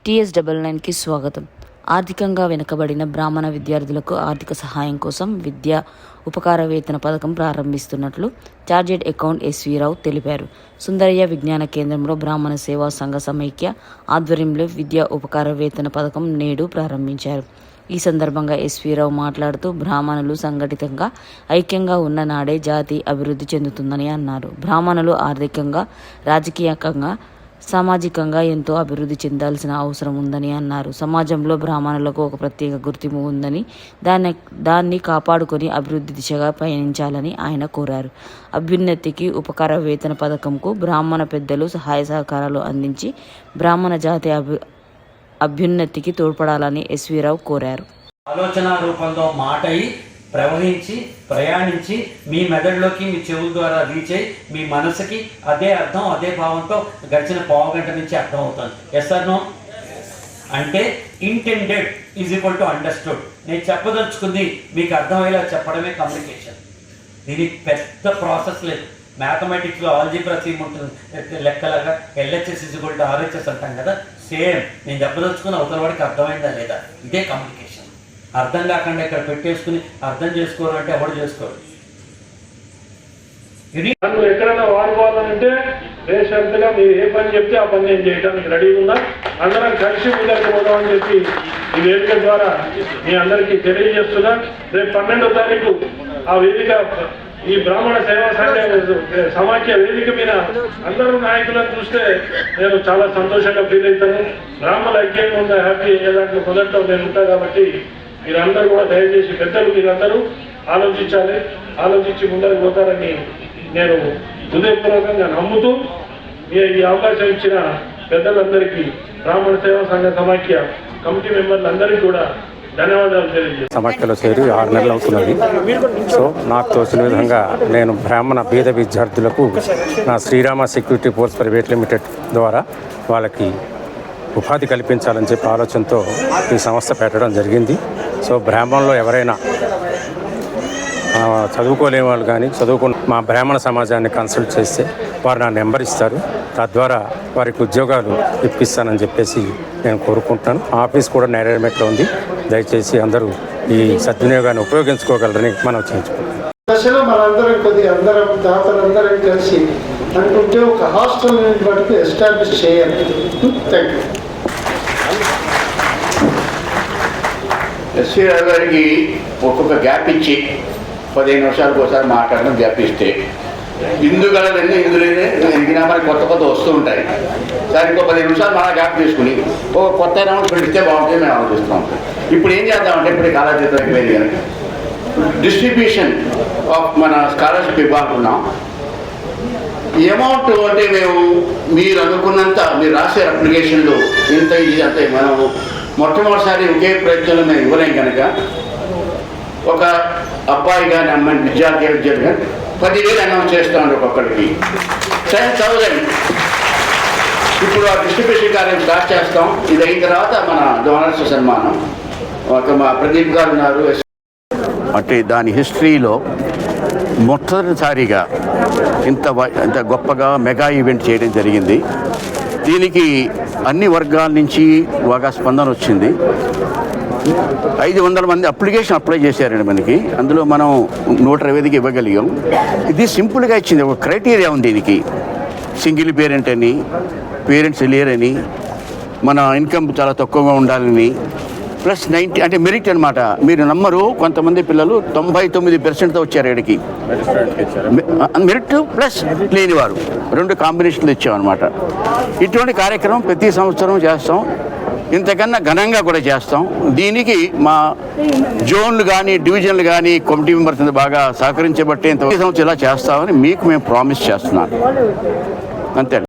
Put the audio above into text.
TS99కి స్వాగతం. ఆర్థికంగా వెనుకబడిన బ్రాహ్మణ విద్యార్థులకు ఆర్థిక సహాయం కోసం విద్యా ఉపకార వేతన పథకం ప్రారంభిస్తున్నట్లు చార్టెడ్ అకౌంటెంట్ ఎస్వి రావు తెలిపారు. సుందరయ్య విజ్ఞాన కేంద్రంలో బ్రాహ్మణ సేవా సంఘ సమైక్య ఆధ్వర్యంలో విద్యా ఉపకార వేతన పథకం నేడు ప్రారంభించారు. ఈ సందర్భంగా ఎస్వి రావు మాట్లాడుతూ బ్రాహ్మణులు సంఘటితంగా ఐక్యంగా ఉన్న నాడే జాతి అభివృద్ధి చెందుతుందని అన్నారు. బ్రాహ్మణులు ఆర్థికంగా, రాజకీయంగా, సామాజికంగా ఎంతో అభివృద్ధి చెందాల్సిన అవసరం ఉందని అన్నారు. సమాజంలో బ్రాహ్మణులకు ఒక ప్రత్యేక గుర్తింపు ఉందని దాన్ని కాపాడుకొని అభివృద్ధి దిశగా పయనించాలని ఆయన కోరారు. అభ్యున్నతికి ఉపకార వేతన పథకంకు బ్రాహ్మణ పెద్దలు సహాయ సహకారాలు అందించి బ్రాహ్మణ జాతి అభ్యున్నతికి తోడ్పడాలని ఎస్వి రావు కోరారు. ఆలోచన రూపంలో మాటై ప్రవహించి ప్రయాణించి మీ మెదడులోకి మీ చెవుల ద్వారా రీచ్ అయ్యి మీ మనసుకి అదే అర్థం అదే భావంతో గడిచిన పావుగంట నుంచి అర్థం అవుతుంది. Yes or no? అంటే intended is equal to understood. నేను చెప్పదలుచుకుంది మీకు అర్థమయ్యేలా చెప్పడమే కమ్యూనికేషన్. దీనికి పెద్ద ప్రాసెస్ లేదు. మ్యాథమెటిక్స్లో ఆల్జీబ్రా థీమ్ ఉంటుంది, లెక్కలాగా LHS is equal to RHS అంటాం కదా, సేమ్. నేను చెప్పదలుచుకుని అవతల వాడికి అర్థమైందా లేదా, ఇదే కమ్యూనికేషన్. అర్థం కాకుండా ఇక్కడ పెట్టేసుకుని అర్థం చేసుకోవాలంటే ఎవరు చేసుకోరు. ఇది నన్ను ఎక్కడైనా వాడుకోవాలంటే దేశంతగా మీరు ఏ పని చెప్తే ఆ పని నేను చేయడానికి రెడీ ఉన్నా. అందరం కలిసి ముందరికి పోదామని చెప్పి ఈ వేదిక ద్వారా మీ అందరికీ తెలియజేస్తున్నా. రేపు 12వ తారీఖు ఆ వేదిక ఈ బ్రాహ్మణ సేవా సంఘ సమాఖ్య వేదిక మీద అందరూ నాయకులను చూస్తే నేను చాలా సంతోషంగా ఫీల్ అవుతాను. బ్రాహ్మణ ఐక్యంగా ఉన్న హ్యాపీ దాంట్లో మొదట్లో నేను ఉంటాను. కాబట్టి మీరందరూ కూడా దయచేసి పెద్దలు మీరందరూ ఆలోచించాలి, ఆలోచించి ముందరికి పోతారని నేను హృదయపూర్వకంగా నమ్ముతూ ఈ అవకాశం ఇచ్చిన పెద్దలందరికీ బ్రాహ్మణ సేవా సంఘ సమాఖ్య కమిటీ మెంబర్లందరికీ కూడా ధన్యవాదాలు తెలియజేస్తాను. సమాఖ్యలో చేరి 6 నెలలు అవుతున్నది. సో నాకు తోచిన విధంగా నేను బ్రాహ్మణ పేద విద్యార్థులకు నా Srirama security force private limited ద్వారా వాళ్ళకి ఉపాధి కల్పించాలని చెప్పి ఆలోచనతో ఈ సంస్థ పెట్టడం జరిగింది. సో బ్రాహ్మణులు ఎవరైనా చదువుకోలేని వాళ్ళు కానీ చదువుకున్న మా బ్రాహ్మణ సమాజాన్ని కన్సల్ట్ చేస్తే వారు నా నెంబర్ ఇస్తారు. తద్వారా వారికి ఉద్యోగాలు ఇప్పిస్తానని చెప్పేసి నేను కోరుకుంటున్నాను. ఆఫీస్ కూడా నేరేడ్మెట్లో ఉంది. దయచేసి అందరూ ఈ సద్వినియోగాన్ని ఉపయోగించుకోగలరని మనం చేయించుకుంటాం. దశలో మనందరం కొద్దిగా అందరం దాతలందరం కలిసి అనుకుంటే ఒక హాస్టల్ వరకు ఎస్టాబ్లిష్ చేయాలి. Thank you. ఎస్వి రావు గారికి ఒక్కొక్క గ్యాప్ ఇచ్చి 15 నిమిషాలకు ఒకసారి మాట్లాడడం గ్యాప్ ఇస్తే ఇందుగలవన్నీ ఇందులోనే ఎదిగినా మనకి కొత్త వస్తూ ఉంటాయి. సరే ఇంకో 15 నిమిషాలు మన గ్యాప్ తీసుకుని ఒక కొత్త అనౌన్స్మెంట్ ఇస్తే బాగుంటుంది మేము ఆలోచిస్తున్నాం. ఇప్పుడు ఏం చేద్దామంటే ఇప్పుడు కాలేజీతో అయిపోయింది కనుక డిస్ట్రిబ్యూషన్ ఆఫ్ మన స్కాలర్షిప్ ఇవ్వాలనుకున్నాం. అమౌంట్ అంటే మేము మీరు అనుకున్నంత మీరు రాసే అప్లికేషన్లు ఇంత ఇది అంటే మనం మొట్టమొదటిసారి ఒకే ప్రయత్నంలో మేము ఇవ్వలేం కనుక ఒక అబ్బాయి కానీ అమ్మాయి విద్యార్థి కానీ 10,000 అనౌన్స్ చేస్తామండి ఒక్కొక్కడికి 10,000. ఇప్పుడు ఆ డిస్ట్రిబ్యూషన్ కార్యం స్టార్ట్ చేస్తాం. ఇది అయిన తర్వాత మన డోనర్స్ సన్మానం ఒక మా ప్రదీప్ గారు ఉన్నారు. అంటే దాని హిస్టరీలో మొట్టమొదటిసారిగా ఇంత గొప్పగా మెగా ఈవెంట్ చేయడం జరిగింది. దీనికి అన్ని వర్గాల నుంచి బాగా స్పందన వచ్చింది. 500 మంది అప్లికేషన్ అప్లై చేశారండి మనకి. అందులో మనం 120కి ఇవ్వగలిగాం. ఇది సింపుల్గా ఇచ్చింది. ఒక క్రైటీరియా ఉంది దీనికి. సింగిల్ పేరెంట్ అని, పేరెంట్స్ లేరని, మన ఇన్కమ్ చాలా తక్కువగా ఉండాలని, ప్లస్ 90 అంటే మెరిట్ అనమాట. మీరు నమ్మరు, కొంతమంది పిల్లలు 99%తో వచ్చారు ఇక్కడికి. మెరిట్ ప్లస్ లేనివారు 2 కాంబినేషన్లు ఇచ్చామన్నమాట. ఇటువంటి కార్యక్రమం ప్రతి సంవత్సరం చేస్తాం. ఇంతకన్నా ఘనంగా కూడా చేస్తాం. దీనికి మా జోన్లు కానీ డివిజన్లు కానీ కమిటీ మెంబర్స్ బాగా సహకరించబట్టే ఇంత సంవత్సరం ఇలా చేస్తామని మీకు మేము ప్రామిస్ చేస్తున్నాను. అంతే.